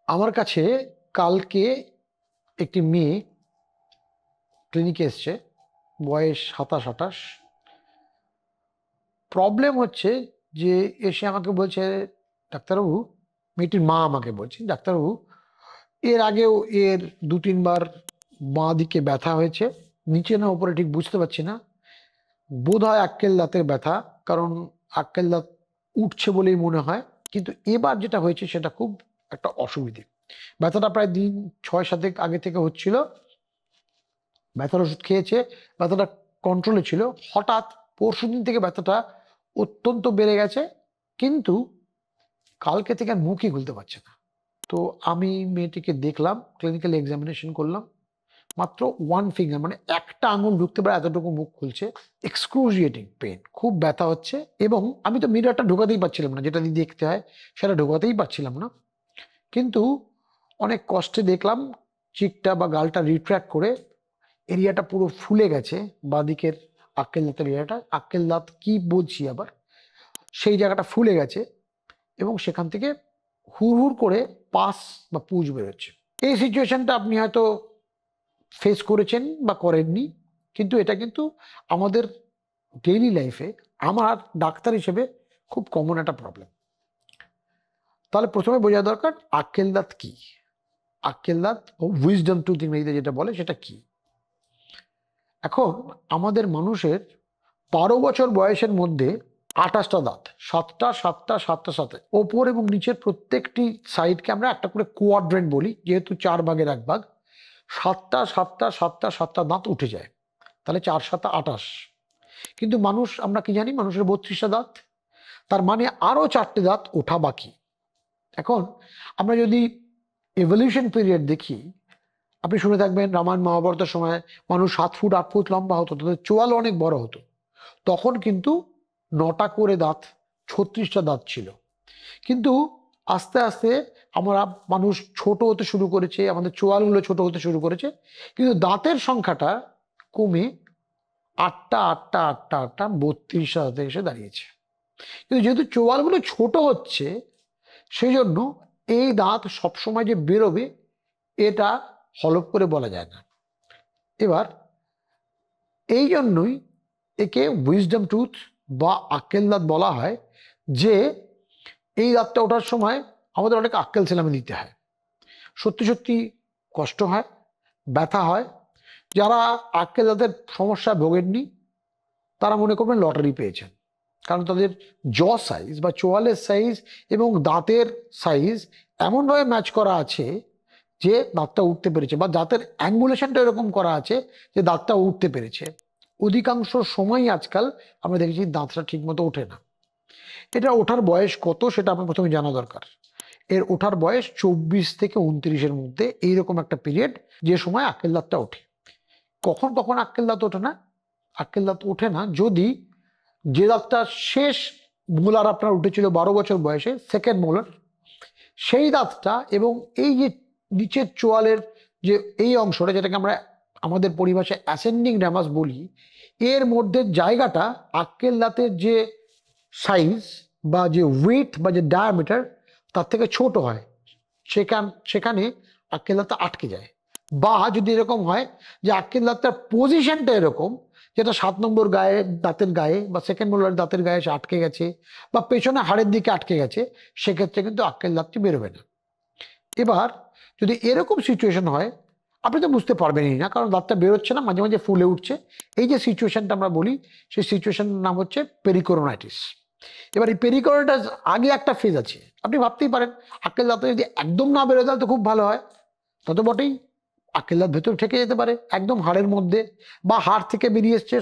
আমার কাছে কালকে একটি মেয়ে ক্লিনিকে এসছে, বয়স 27-28। প্রবলেম হচ্ছে যে এসে আমাকে বলছে, ডাক্তারবাবু, মেয়েটির মা আমাকে বলছে, ডাক্তারবাবু এর আগেও এর 2-3 বার বাঁ দিকে ব্যথা হয়েছে, নিচে না উপরে ঠিক বুঝতে পারছি না, বোধ হয় আক্কেল দাঁতের ব্যথা, কারণ আক্কেল দাঁত উঠছে বলেই মনে হয়। কিন্তু এবার যেটা হয়েছে সেটা খুব একটা অসুবিধে। ব্যথাটা প্রায় দিন 6-7 আগে থেকে হচ্ছিল, ব্যথার ওষুধ খেয়েছে, ব্যথাটা কন্ট্রোলে ছিল। হঠাৎ পরশুদিন থেকে ব্যথাটা অত্যন্ত বেড়ে গেছে, কিন্তু কালকে থেকে আর মুখই খুলতে পারছে না। তো আমি মেয়েটিকে দেখলাম, ক্লিনিক্যাল এক্সামিনেশন করলাম, মাত্র 1 ফিঙ্গার মানে একটা আঙুল ঢুকতে পারে এতটুকু মুখ খুলছে। এক্সক্রুশিয়েটিং পেন, খুব ব্যথা হচ্ছে, এবং আমি তো মিররটা ঢোকাতেই পারছিলাম না, যেটা দিয়ে দেখতে হয় সেটা ঢোকাতেই পারছিলাম না। কিন্তু অনেক কষ্টে দেখলাম চিকটা বা গালটা রিট্র্যাক্ট করে এরিয়াটা পুরো ফুলে গেছে, বাঁদিকের আক্কেল দাঁতের এরিয়াটা, আক্কেল দাঁত কি বলছি আবার, সেই জায়গাটা ফুলে গেছে, এবং সেখান থেকে হুড় হুড় করে পাস বা পুজ বেরোচ্ছে। এই সিচুয়েশনটা আপনি হয়তো ফেস করেছেন বা করেননি, কিন্তু এটা কিন্তু আমাদের ডেইলি লাইফে, আমার ডাক্তার হিসেবে খুব কমন একটা প্রবলেম। তাহলে প্রথমে বোঝা দরকার আক্কেল দাঁত কি, আক্কেল দাঁত ও উইজডম টুথ ইংরেজিতে যেটা বলে সেটা কি। এখন আমাদের মানুষের 12 বছর বয়সের মধ্যে 28টা দাঁত, 7টা 7টা 7টা 7, ওপর এবং নিচের প্রত্যেকটি সাইডকে আমরা একটা করে কোয়াড্রেন্ট বলি, যেহেতু 4 ভাগের 1 ভাগ। 7টা 7টা 7টা 7টা দাঁত উঠে যায়, তাহলে 4 7 28। কিন্তু মানুষ, আমরা কি জানি, মানুষের 32টা দাঁত, তার মানে আরো 4টে দাঁত ওঠা বাকি। এখন আমরা যদি এভলিউশন পিরিয়ড দেখি, আপনি শুনে থাকবেন রামায়ণ মহাভারতের সময় মানুষ 7 ফুট 8 ফুট লম্বা হতো, তাদের চোয়াল অনেক বড় হতো। তখন কিন্তু 9টা করে দাঁত, 36টা দাঁত ছিল। কিন্তু আস্তে আস্তে আমরা মানুষ ছোট হতে শুরু করেছে, আমাদের চোয়ালগুলো ছোট হতে শুরু করেছে, কিন্তু দাঁতের সংখ্যাটা কমে 8টা 8টা 8টা 8টা 32টা দাঁতে এসে দাঁড়িয়েছে। কিন্তু যেহেতু চোয়ালগুলো ছোট হচ্ছে, সেই জন্য এই দাঁত সবসময় যে বেরোবে এটা হলপ করে বলা যায় না। এবার এই জন্যই একে উইজডম টুথ বা আক্কেল দাঁত বলা হয়, যে এই দাঁতটা ওঠার সময় আমাদের অনেক আক্কেল সেলামি দিতে হয়, সত্যি সত্যি কষ্ট হয়, ব্যথা হয়। যারা আক্কেল দাঁতের সমস্যায় ভোগেননি তারা মনে করবেন লটারি পেয়েছেন, কারণ তাদের জ সাইজ বা চোয়ালের সাইজ এবং দাঁতের সাইজ এমনভাবে ম্যাচ করা আছে যে দাঁতটা উঠতে পেরেছে, বা দাঁতের অ্যাঙ্গুলেশনটা এরকম করা আছে যে দাঁতটা উঠতে পেরেছে। অধিকাংশ সময়ই আজকাল আমরা দেখেছি দাঁতটা ঠিক মতো ওঠে না। এটা ওঠার বয়স কত সেটা আপনার প্রথমে জানা দরকার। এর ওঠার বয়স 24 থেকে 29-এর মধ্যে, এইরকম একটা পিরিয়ড, যে সময় আক্কেল দাঁতটা ওঠে। কখন কখন আক্কেল দাঁত ওঠে না? আক্কেল দাঁত ওঠে না যদি যে দাঁতটা শেষ মোলার আপনার উঠেছিল 12 বছর বয়সে, সেকেন্ড মোলার, সেই দাঁতটা এবং এই যে নিচের চোয়ালের যে এই অংশটা, যেটাকে আমরা আমাদের পরিভাষায় অ্যাসেন্ডিং র্যামাস বলি, এর মধ্যে জায়গাটা আক্কেল দাঁতের যে সাইজ বা যে ওয়েট বা যে ডায়ামিটার তার থেকে ছোট হয়, সেখানে আক্কেল দাঁতটা আটকে যায়। বা যদি এরকম হয় যে আক্কেল দাঁতটার পজিশনটা এরকম, যেটা 7 নম্বর গায়ে দাঁতের গায়ে বা সেকেন্ড মোলার দাঁতের গায়ে এসে আটকে গেছে, বা পেছনে হাড়ের দিকে আটকে গেছে, সেক্ষেত্রে কিন্তু আক্কেল দাঁতটি বেরোবে না। এবার যদি এরকম সিচুয়েশন হয়, আপনি তো বুঝতে পারবেনই না, কারণ দাঁতটা বেরোচ্ছে না, মাঝে মাঝে ফুলে উঠছে। এই যে সিচুয়েশনটা আমরা বলি, সেই সিচুয়েশনের নাম হচ্ছে পেরিকোরোনাইটিস। এবার এই পেরিকোরোনাইটিস আগে একটা ফেজ আছে। আপনি ভাবতেই পারেন আক্কেল দাঁত যদি একদম না বেরোয় তাহলে তো খুব ভালো হয়, তা তো বটেই। আক্কেল দাঁত ভেতরে ঠেকে যেতে পারে একদম হাড়ের মধ্যে, বা হাড় থেকে বেরিয়ে এসছে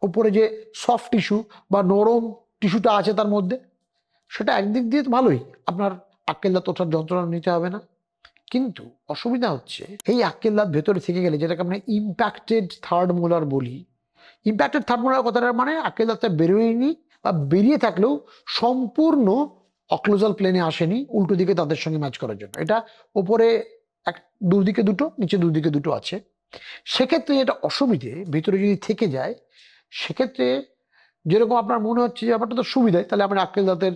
ওপরে যে সফট টিস্যু বা নরম টিস্যুটা আছে তার মধ্যে, সেটা একদিক দিয়ে তো ভালোই, আপনার আক্কেল দাঁত ওঠার যন্ত্রণা নিতে হবে না। কিন্তু অসুবিধা হচ্ছে এই আক্কেল দাঁত ভেতরে থেকে গেলে, যেটাকে আমরা ইম্প্যাক্টেড থার্ড মোলার বলি। ইম্প্যাক্টেড থার্ড মোলার কথাটার মানে আক্কেল দাঁতটা বেরোয়নি, বা বেরিয়ে থাকলেও সম্পূর্ণ অক্লোজাল প্লেনে আসেনি উল্টো দিকে তাদের সঙ্গে ম্যাচ করার জন্য। এটা ওপরে এক দুদিকে দুটো, নিচে দুদিকে দুটো আছে। সেক্ষেত্রে এটা অসুবিধে ভিতরে যদি থেকে যায়, সেক্ষেত্রে যেরকম আপনার মনে হচ্ছে যে ব্যাপারটা তো সুবিধায়, তাহলে আমরা আক্কেল দাঁতের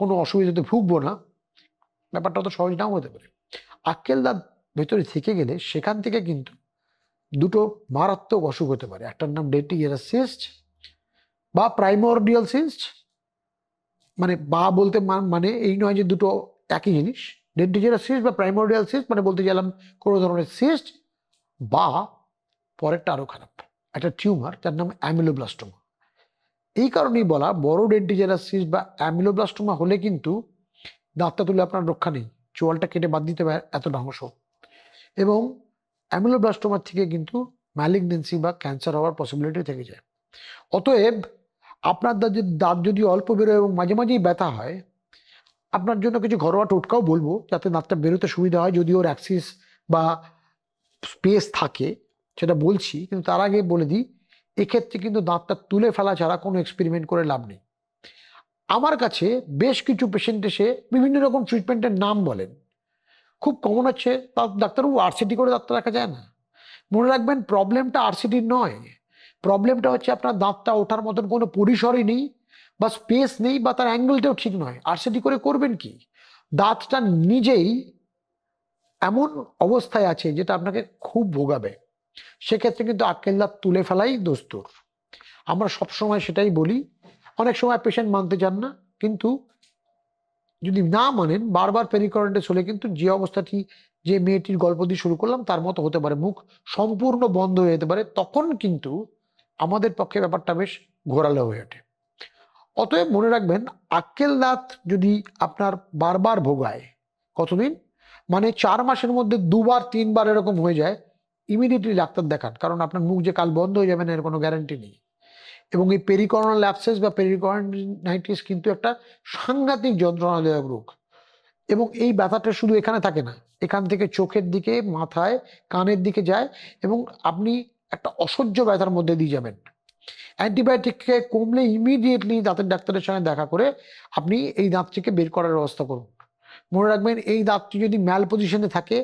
কোনো অসুবিধাতে ভুগবো না, ব্যাপারটা তো সহজ নাও হতে পারে। আক্কেল দাঁত ভেতরে থেকে গেলে সেখান থেকে কিন্তু দুটো মারাত্মক অসুখ হতে পারে। একটার নাম ডেন্টিজেরাস সিস্ট বা প্রাইমোরডিয়াল সিস্ট। মানে বা বলতে মানে এই নয় যে দুটো একই জিনিস। ডেন্টিজেরাস সিস্ট বা প্রাইমোরডিয়াল সিস্ট মানে বলতে গেলাম কোনো ধরনের সিস্ট, বা পরেরটা আরো খারাপ, একটা টিউমার যার নাম অ্যামিলোব্লাস্টোমা। এই কারণেই বলা, বড় ডেন্টিজেরাস সিস্ট বা অ্যামিলোব্লাস্টোমা হলে কিন্তু দাঁতটা তুলে আপনার রক্ষা নেই, চোয়ালটা কেটে বাদ দিতে হবে, এত ধ্বংস। এবং অ্যামিলোব্লাস্টোমার থেকে কিন্তু ম্যালিগনেন্সি বা ক্যান্সার হওয়ার পসিবিলিটি থেকে যায়। অতএব আপনার দাঁত যদি অল্প বেরোয় এবং মাঝে মাঝেই ব্যথা হয়, আপনার জন্য কিছু ঘরোয়া টোটকাও বলবো যাতে দাঁতটা বেরোতে সুবিধা হয়, যদি ওর অ্যাক্সিস বা স্পেস থাকে সেটা বলছি। কিন্তু তার আগে বলে দিই, এক্ষেত্রে কিন্তু দাঁতটা তুলে ফেলা ছাড়া কোনো এক্সপেরিমেন্ট করে লাভ নেই। আমার কাছে বেশ কিছু পেশেন্ট এসে বিভিন্ন রকম ট্রিটমেন্টের নাম বলেন। খুব কমন হচ্ছে ডাক্তারবাবু আরসিটি করে দাঁতটা রাখা যায় না। মনে রাখবেন, প্রবলেমটা আরসিটির নয়, প্রবলেমটা হচ্ছে আপনার দাঁতটা ওঠার মতন কোনো পরিসরই নেই বা স্পেস নেই বা তার অ্যাঙ্গেলটাও ঠিক নয়। আরসিটি করে করবেন কি? দাঁতটা নিজেই এমন অবস্থায় আছে যেটা আপনাকে খুব ভোগাবে। সেক্ষেত্রে কিন্তু আক্কেল দাঁত তুলে ফেলাই দস্তুর। আমরা সবসময় সেটাই বলি। অনেক সময় পেশেন্ট মানতে চান না, কিন্তু যদি না মানেন, বারবার পেরিকর্ডিটিস হলে কিন্তু যে অবস্থাটি, যে মেয়েটির গল্প দিয়ে শুরু করলাম তার মতো হতে পারে, মুখ সম্পূর্ণ বন্ধ হয়ে যেতে পারে। তখন কিন্তু আমাদের পক্ষে ব্যাপারটা বেশ ঘোরালো হয়ে ওঠে। অতএব মনে রাখবেন, আক্কেল দাঁত যদি আপনার বারবার ভোগায়, কতদিন মানে 4 মাসের মধ্যে 2বার 3বার এরকম হয়ে যায়, ইমিডিয়েটলি ডাক্তার দেখান। কারণ আপনার মুখ যে কাল বন্ধ হয়ে যাবে না এর কোনো গ্যারান্টি নেই। এবং এই পেরিকর্নাল অ্যাবসেস বা পেরিকর্ডিনাইটিস কিন্তু একটা সাংঘাতিক যন্ত্রণাদায়ক রোগ। এবং এই ব্যথাটা শুধু এখানে থাকে না, এখান থেকে চোখের দিকে, মাথায়, কানের দিকে যায় এবং আপনি একটা অসহ্য ব্যথার মধ্যে দিয়ে যাবেন। অ্যান্টিবায়োটিক খেয়ে কমলে ইমিডিয়েটলি দাঁতের ডাক্তারের সঙ্গে দেখা করে আপনি এই দাঁতটিকে বের করার ব্যবস্থা করুন। মনে রাখবেন, এই দাঁতটি যদি ম্যাল পজিশনে থাকে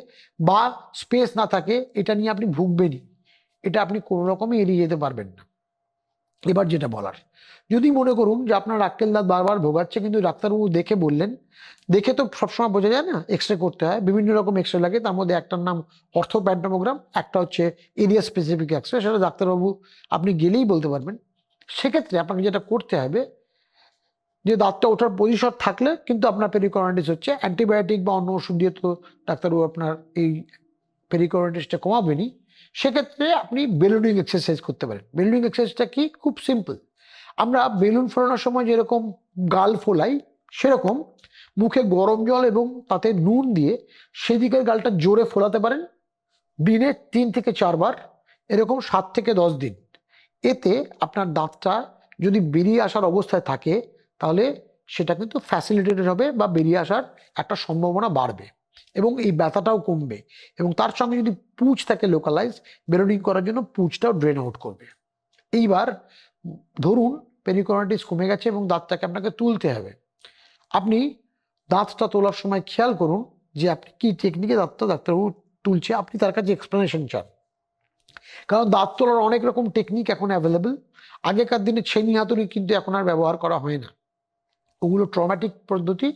বা স্পেস না থাকে, এটা নিয়ে আপনি ভুগবেনই, এটা আপনি কোনো রকমই এড়িয়ে যেতে পারবেন না। এবার যেটা বলার, যদি মনে করুন যে আপনার আক্কেল দাঁত বারবার ভোগাচ্ছে কিন্তু ডাক্তারবাবু দেখে বললেন, দেখে তো সবসময় বোঝা যায় না, এক্সরে করতে হয়, বিভিন্ন রকম এক্সরে লাগে, তার মধ্যে একটার নাম অর্থোপ্যান্টোমোগ্রাম, একটা হচ্ছে এরিয়া স্পেসিফিক এক্সরে, সেটা ডাক্তারবাবু আপনি গেলেই বলতে পারবেন। সেক্ষেত্রে আপনাকে যেটা করতে হবে, যে দাঁতটা ওঠার পজিশন থাকলে কিন্তু আপনার পেরিকর্ডিটিস হচ্ছে, অ্যান্টিবায়োটিক বা অন্য ওষুধ দিয়ে তো ডাক্তারবাবু আপনার এই পেরিকর্ডিটিসটা কমাবেনই। সেক্ষেত্রে আপনি বেলুনিং এক্সারসাইজ করতে পারেন। বেলুনিং এক্সারসাইজটা কি? খুব সিম্পল। আমরা বেলুন ফোলানোর সময় যেরকম গাল ফোলাই, সেরকম মুখে গরম জল এবং তাতে নুন দিয়ে সেদিকের গালটা জোরে ফোলাতে পারেন দিনে 3 থেকে 4 বার, এরকম 7 থেকে 10 দিন। এতে আপনার দাঁতটা যদি বেরিয়ে আসার অবস্থায় থাকে তাহলে সেটা কিন্তু ফ্যাসিলিটেটেড হবে বা বেরিয়ে আসার একটা সম্ভাবনা বাড়বে এবং এই ব্যথাটাও কমবে। এবং তার সঙ্গে যদি পুঁজ থাকে লোকালাইজ, বেলুনিং করার জন্য পুঁজটাও ড্রেন আউট করবে। এইবার ধরুন পেরিকর্ডিটিস কমে গেছে এবং দাঁতটাকে আপনাকে তুলতে হবে। আপনি দাঁতটা তোলার সময় খেয়াল করুন যে আপনি কি টেকনিকে দাঁতটা ডাক্তারবাবু তুলছে, আপনি তার কাছে এক্সপ্লেনেশন চান। কারণ দাঁত তোলার অনেক রকম টেকনিক এখন অ্যাভেলেবল। আগেকার দিনে ছেনি হাতুড়ি কিন্তু এখন আর ব্যবহার করা হয় না, ওগুলো ট্রমাটিক পদ্ধতি।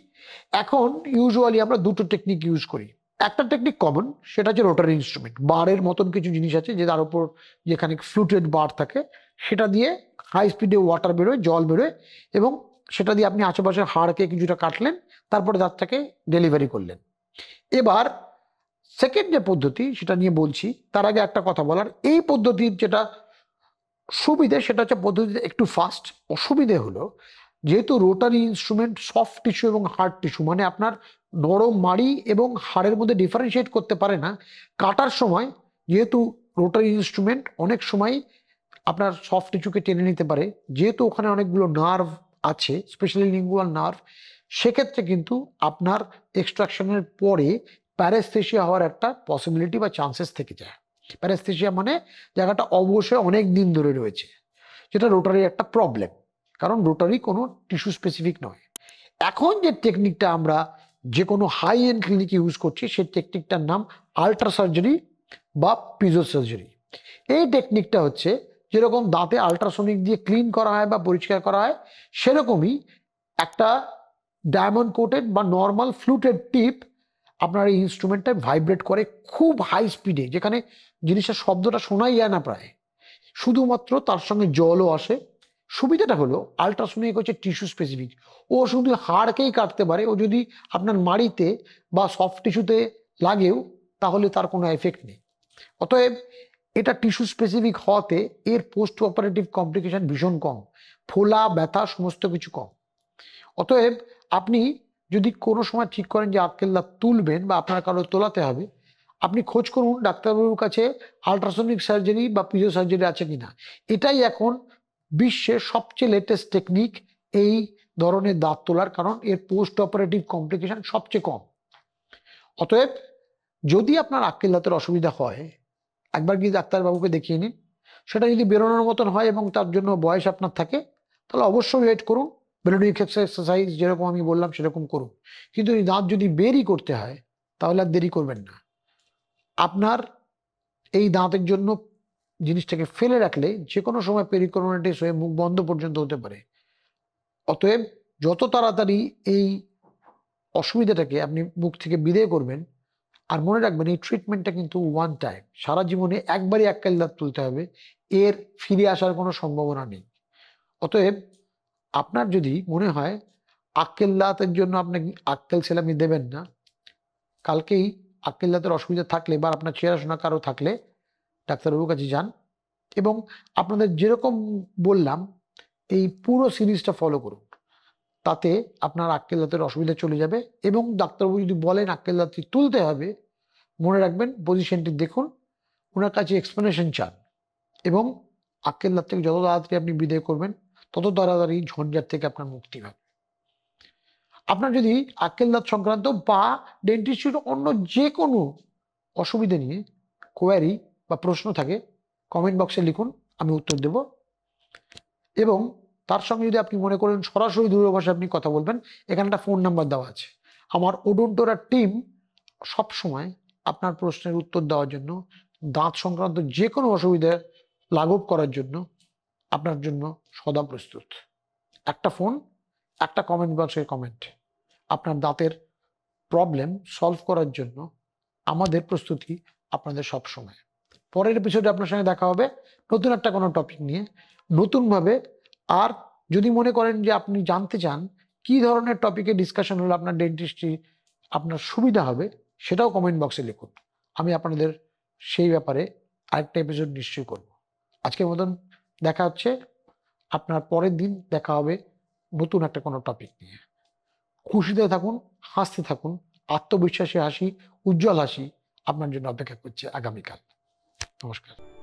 এখন ইউজুয়ালি আমরা দুটো টেকনিক ইউজ করি। একটা টেকনিক কমন, সেটা হচ্ছে রোটারি ইনস্ট্রুমেন্ট, বারের মতন কিছু জিনিস আছে যে তার উপর যেখানে ফ্লুটেড বার থাকে, সেটা দিয়ে হাই স্পিডে ওয়াটার বেরোয়, জল বেরোয় এবং সেটা দিয়ে আপনি আশেপাশের হাড়কে কিছুটা কাটলেন, তারপরে দাঁতটাকে ডেলিভারি করলেন। এবার সেকেন্ড যে পদ্ধতি সেটা নিয়ে বলছি, তার আগে একটা কথা বলার, এই পদ্ধতির যেটা সুবিধে সেটা হচ্ছে পদ্ধতিতে একটু ফাস্ট। অসুবিধে হলো, যেহেতু রোটারি ইনস্ট্রুমেন্ট সফট টিস্যু এবং হার্ড টিস্যু, মানে আপনার নরম মাড়ি এবং হাড়ের মধ্যে ডিফারেন্সিয়েট করতে পারে না। কাটার সময় যেহেতু রোটারি ইনস্ট্রুমেন্ট অনেক সময় আপনার সফট টিস্যুকে টেনে নিতে পারে, যেহেতু ওখানে অনেকগুলো নার্ভ আছে, স্পেশালি লিঙ্গুয়াল নার্ভ, সেক্ষেত্রে কিন্তু আপনার এক্সট্রাকশনের পরে প্যারেস্থেসিয়া হওয়ার একটা পসিবিলিটি বা চান্সেস থেকে যায়। প্যারেস্থেসিয়া মানে জায়গাটা অবশ্যই অনেক দিন ধরে রয়েছে, যেটা রোটারির একটা প্রবলেম, কারণ রোটারি কোনো টিস্যু স্পেসিফিক নয়। এখন যে টেকনিকটা আমরা যে কোনো হাই এন্ড ক্লিনিকে ইউজ করছি, সেই টেকনিকটার নাম আল্ট্রা সার্জারি বা পিজো সার্জারি। এই টেকনিকটা হচ্ছে যেরকম দাঁতে আল্ট্রাসোনিক দিয়ে ক্লিন করা হয় বা পরিষ্কার করা হয়, সেরকমই একটা ডায়মন্ড কোটেড বা নর্মাল ফ্লুটেড টিপ আপনার এই ইনস্ট্রুমেন্টটা ভাইব্রেট করে খুব হাই স্পিডে, যেখানে জিনিসটা শব্দটা শোনাই যায় না প্রায়, শুধুমাত্র তার সঙ্গে জলও আসে। সুবিধাটা হলো আল্ট্রাসোনিক হচ্ছে টিস্যু স্পেসিফিক, ও শুধু হাড়কেই কাটতে পারে। ও যদি আপনার মাড়িতে বা সফট টিস্যুতে লাগেও তাহলে তার কোনো এফেক্ট নেই। অতএব এটা টিস্যু স্পেসিফিক হওয়াতে এর পোস্ট অপারেটিভ কমপ্লিকেশন ভীষণ কম, ফোলা ব্যথা সমস্ত কিছু কম। অতএব আপনি যদি কোনো সময় ঠিক করেন যে আক্কেল দাঁত তুলবেন বা আপনার কারো তোলাতে হবে, আপনি খোঁজ করুন ডাক্তারবাবুর কাছে আল্ট্রাসনিক সার্জারি বা পিজিও সার্জারি আছে কিনা। এটাই এখন বিশ্বের সবচেয়ে লেটেস্ট টেকনিক এই ধরনের দাঁত তোলার, কারণ এর পোস্ট অপারেটিভ কমপ্লিকেশন সবচেয়ে কম। অতএব যদি আপনার আক্কেল দাঁতের অসুবিধা হয়, একবার গিয়ে ডাক্তারবাবুকে দেখিয়ে নিন। সেটা যদি বেরোনোর মতন হয় এবং তার জন্য বয়স আপনার থাকে, তাহলে অবশ্যই ওয়েট করুন, বেলুনিক এক্সারসাইজ যেরকম আমি বললাম সেরকম করুন। কিন্তু এই দাঁত যদি বেরই করতে হয় তাহলে আর দেরি করবেন না। আপনার এই দাঁতের জন্য জিনিসটাকে ফেলে রাখলে যে কোনো সময় পেরিকরোনাইটিস হয়ে মুখ বন্ধ পর্যন্ত হতে পারে। অতএব যত তাড়াতাড়ি এই অসুবিধাটাকে আপনি মুখ থেকে বিদায় করবেন। আর মনে রাখবেন এই ট্রিটমেন্টটা কিন্তু ওয়ান টাইম, সারা জীবনে একবারই আক্কেল দাঁত তুলতে হবে, এর ফিরে আসার কোনো সম্ভাবনা নেই। অতএব আপনার যদি মনে হয় আক্কেল দাঁতের জন্য আপনাকে আক্কেল সেলামি দেবেন না, কালকেই আক্কেল দাঁতের অসুবিধা থাকলে বা আপনার চেনাশোনা কারো থাকলে ডাক্তারবাবুর কাছে যান এবং আপনাদের যেরকম বললাম এই পুরো সিরিজটা ফলো করুন। তাতে আপনার আক্কেল দাঁতের অসুবিধা চলে যাবে। এবং ডাক্তারবাবু যদি বলেন আক্কেল দাঁতটি তুলতে হবে, মনে রাখবেন পজিশনটি দেখুন, ওনার কাছে এক্সপ্লেনেশন চান এবং আক্কেল দাঁত থেকে যত তাড়াতাড়ি আপনি বিদায় করবেন তত তাড়াতাড়ি ঝঞ্ঝাট থেকে আপনার মুক্তি হবে। আপনার যদি আক্কেল দাঁত সংক্রান্ত বা ডেন্টিস্ট্রির অন্য যে কোনো অসুবিধা নিয়ে কোয়ারি বা প্রশ্ন থাকে, কমেন্ট বক্সে লিখুন, আমি উত্তর দেব। এবং তার সঙ্গে যদি আপনি মনে করেন সরাসরি দূরভাষে আপনি কথা বলবেন, এখানে একটা ফোন নাম্বার দেওয়া আছে। আমার ওডোন্টোরা টিম সবসময় আপনার প্রশ্নের উত্তর দেওয়ার জন্য, দাঁত সংক্রান্ত যে কোনো অসুবিধা লাঘব করার জন্য আপনার জন্য সদা প্রস্তুত। একটা ফোন, একটা কমেন্ট বক্সে কমেন্ট, আপনার দাঁতের প্রবলেম সলভ করার জন্য আমাদের প্রস্তুতি আপনাদের সব সময়। পরের এপিসোডে আপনার সঙ্গে দেখা হবে নতুন একটা কোনো টপিক নিয়ে, নতুনভাবে। আর যদি মনে করেন যে আপনি জানতে চান কি ধরনের টপিকে ডিসকাশন হলে আপনার ডেন্টিস্ট্রি আপনার সুবিধা হবে, সেটাও কমেন্ট বক্সে লিখুন। আমি আপনাদের সেই ব্যাপারে আরেকটা এপিসোড নিশ্চয়ই করব। আজকের মতন দেখা হচ্ছে, আপনার পরের দিন দেখা হবে নতুন একটা কোনো টপিক নিয়ে। খুশিতে থাকুন, হাসতে থাকুন, আত্মবিশ্বাসী হাসি, উজ্জ্বল হাসি আপনার জন্য অপেক্ষা করছে আগামীকাল। নমস্কার।